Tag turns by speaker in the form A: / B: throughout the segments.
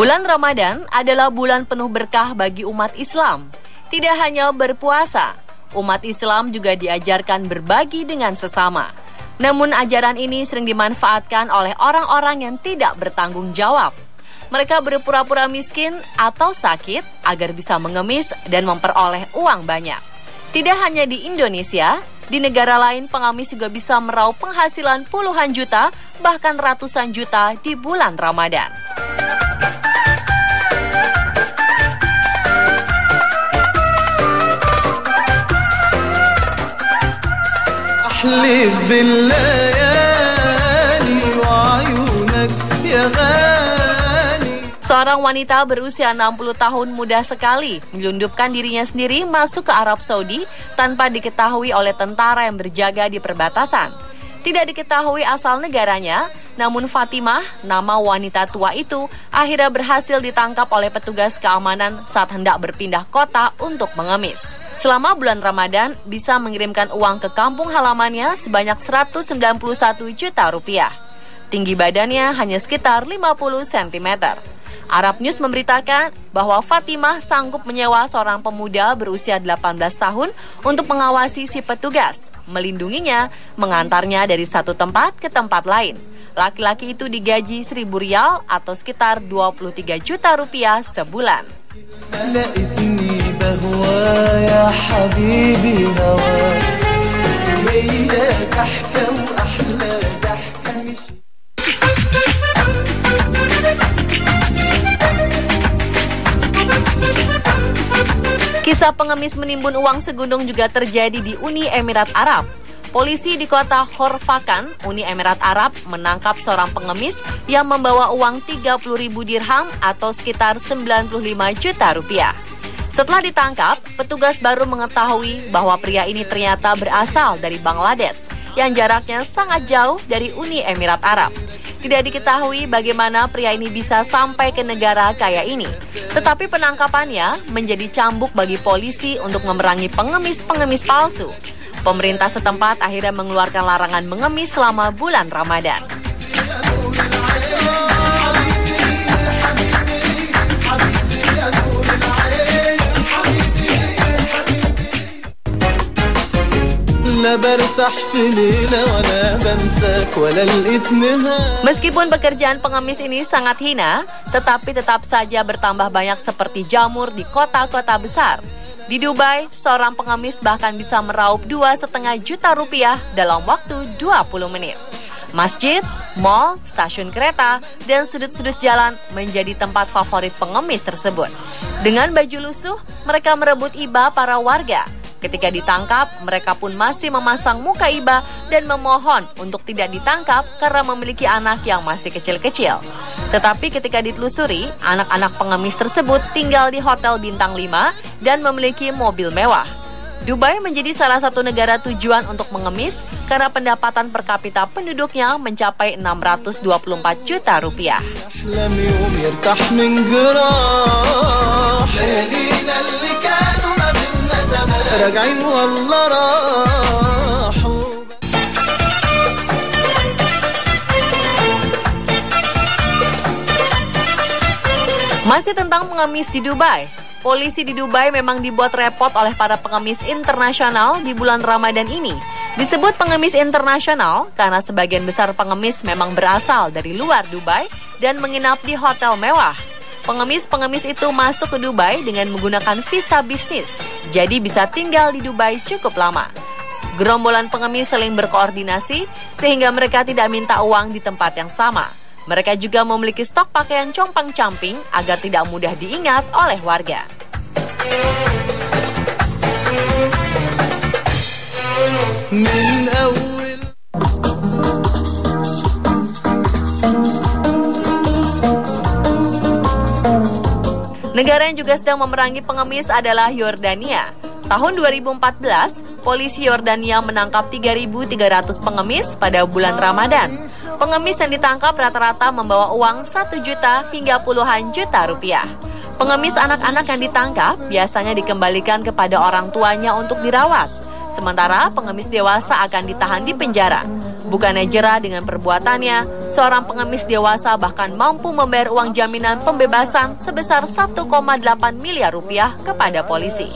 A: Bulan Ramadan adalah bulan penuh berkah bagi umat Islam. Tidak hanya berpuasa, umat Islam juga diajarkan berbagi dengan sesama. Namun ajaran ini sering dimanfaatkan oleh orang-orang yang tidak bertanggung jawab. Mereka berpura-pura miskin atau sakit agar bisa mengemis dan memperoleh uang banyak. Tidak hanya di Indonesia, di negara lain pengemis juga bisa meraup penghasilan puluhan juta, bahkan ratusan juta di bulan Ramadan. Seorang wanita berusia 60 tahun muda sekali menyelundupkan dirinya sendiri masuk ke Arab Saudi tanpa diketahui oleh tentara yang berjaga di perbatasan. Tidak diketahui asal negaranya, namun Fatimah, nama wanita tua itu, akhirnya berhasil ditangkap oleh petugas keamanan saat hendak berpindah kota untuk mengemis. Selama bulan Ramadan, bisa mengirimkan uang ke kampung halamannya sebanyak 191 juta rupiah. Tinggi badannya hanya sekitar 50 cm. Arab News memberitakan bahwa Fatimah sanggup menyewa seorang pemuda berusia 18 tahun untuk mengawasi si petugas, melindunginya, mengantarnya dari satu tempat ke tempat lain. Laki-laki itu digaji 1.000 rial atau sekitar 23 juta rupiah sebulan. Kisah pengemis menimbun uang segundung juga terjadi di Uni Emirat Arab. Polisi di kota Horfakan, Uni Emirat Arab, menangkap seorang pengemis yang membawa uang 30.000 dirham atau sekitar 95 juta rupiah. Setelah ditangkap, petugas baru mengetahui bahwa pria ini ternyata berasal dari Bangladesh, yang jaraknya sangat jauh dari Uni Emirat Arab. Tidak diketahui bagaimana pria ini bisa sampai ke negara kaya ini. Tetapi penangkapannya menjadi cambuk bagi polisi untuk memerangi pengemis-pengemis palsu. Pemerintah setempat akhirnya mengeluarkan larangan mengemis selama bulan Ramadan. Meskipun pekerjaan pengemis ini sangat hina, tetapi tetap saja bertambah banyak seperti jamur di kota-kota besar. Di Dubai, seorang pengemis bahkan bisa meraup 2,5 juta rupiah dalam waktu 20 menit. Masjid, mal, stasiun kereta, dan sudut-sudut jalan menjadi tempat favorit pengemis tersebut. Dengan baju lusuh, mereka merebut iba para warga. Ketika ditangkap, mereka pun masih memasang muka iba dan memohon untuk tidak ditangkap karena memiliki anak yang masih kecil-kecil. Tetapi ketika ditelusuri, anak-anak pengemis tersebut tinggal di hotel bintang 5 dan memiliki mobil mewah. Dubai menjadi salah satu negara tujuan untuk mengemis karena pendapatan per kapita penduduknya mencapai 624 juta rupiah. Masih tentang pengemis di Dubai. Polisi di Dubai memang dibuat repot oleh para pengemis internasional di bulan Ramadan ini. Disebut pengemis internasional karena sebagian besar pengemis memang berasal dari luar Dubai dan menginap di hotel mewah. Pengemis-pengemis itu masuk ke Dubai dengan menggunakan visa bisnis, jadi bisa tinggal di Dubai cukup lama. Gerombolan pengemis saling berkoordinasi sehingga mereka tidak minta uang di tempat yang sama. Mereka juga memiliki stok pakaian compang-camping agar tidak mudah diingat oleh warga. Negara yang juga sedang memerangi pengemis adalah Yordania. Tahun 2014, polisi Yordania menangkap 3.300 pengemis pada bulan Ramadan. Pengemis yang ditangkap rata-rata membawa uang 1 juta hingga puluhan juta rupiah. Pengemis anak-anak yang ditangkap biasanya dikembalikan kepada orang tuanya untuk dirawat. Sementara pengemis dewasa akan ditahan di penjara. Bukannya jerah dengan perbuatannya, seorang pengemis dewasa bahkan mampu membayar uang jaminan pembebasan sebesar 1,8 miliar rupiah kepada polisi.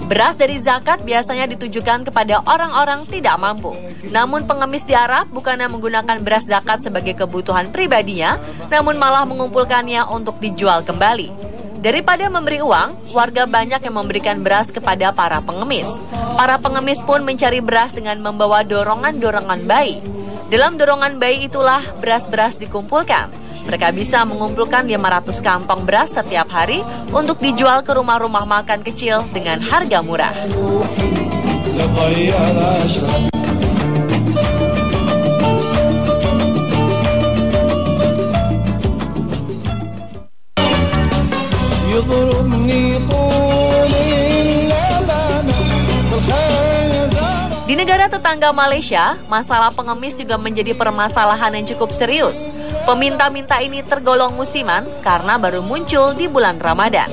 A: Beras dari zakat biasanya ditujukan kepada orang-orang tidak mampu. Namun pengemis di Arab bukannya menggunakan beras zakat sebagai kebutuhan pribadinya, namun malah mengumpulkannya untuk dijual kembali. Daripada memberi uang, warga banyak yang memberikan beras kepada para pengemis. Para pengemis pun mencari beras dengan membawa dorongan-dorongan bayi. Dalam dorongan bayi itulah beras-beras dikumpulkan. Mereka bisa mengumpulkan 500 kantong beras setiap hari untuk dijual ke rumah-rumah makan kecil dengan harga murah. Di negara tetangga Malaysia, masalah pengemis juga menjadi permasalahan yang cukup serius. Peminta-minta ini tergolong musiman karena baru muncul di bulan Ramadan.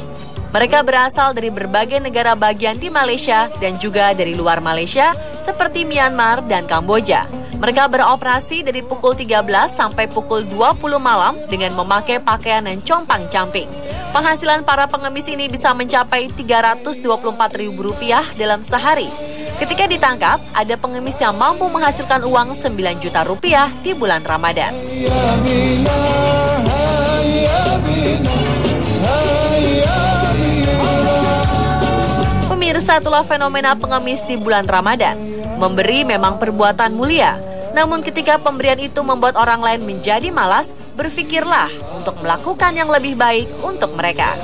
A: Mereka berasal dari berbagai negara bagian di Malaysia dan juga dari luar Malaysia seperti Myanmar dan Kamboja. Mereka beroperasi dari pukul 13 sampai pukul 20 malam dengan memakai pakaian yang compang-camping. Penghasilan para pengemis ini bisa mencapai Rp324.000 dalam sehari. Ketika ditangkap, ada pengemis yang mampu menghasilkan uang 9 juta rupiah di bulan Ramadan. Pemirsa, itulah fenomena pengemis di bulan Ramadan. Memberi memang perbuatan mulia, namun ketika pemberian itu membuat orang lain menjadi malas, berpikirlah untuk melakukan yang lebih baik untuk mereka.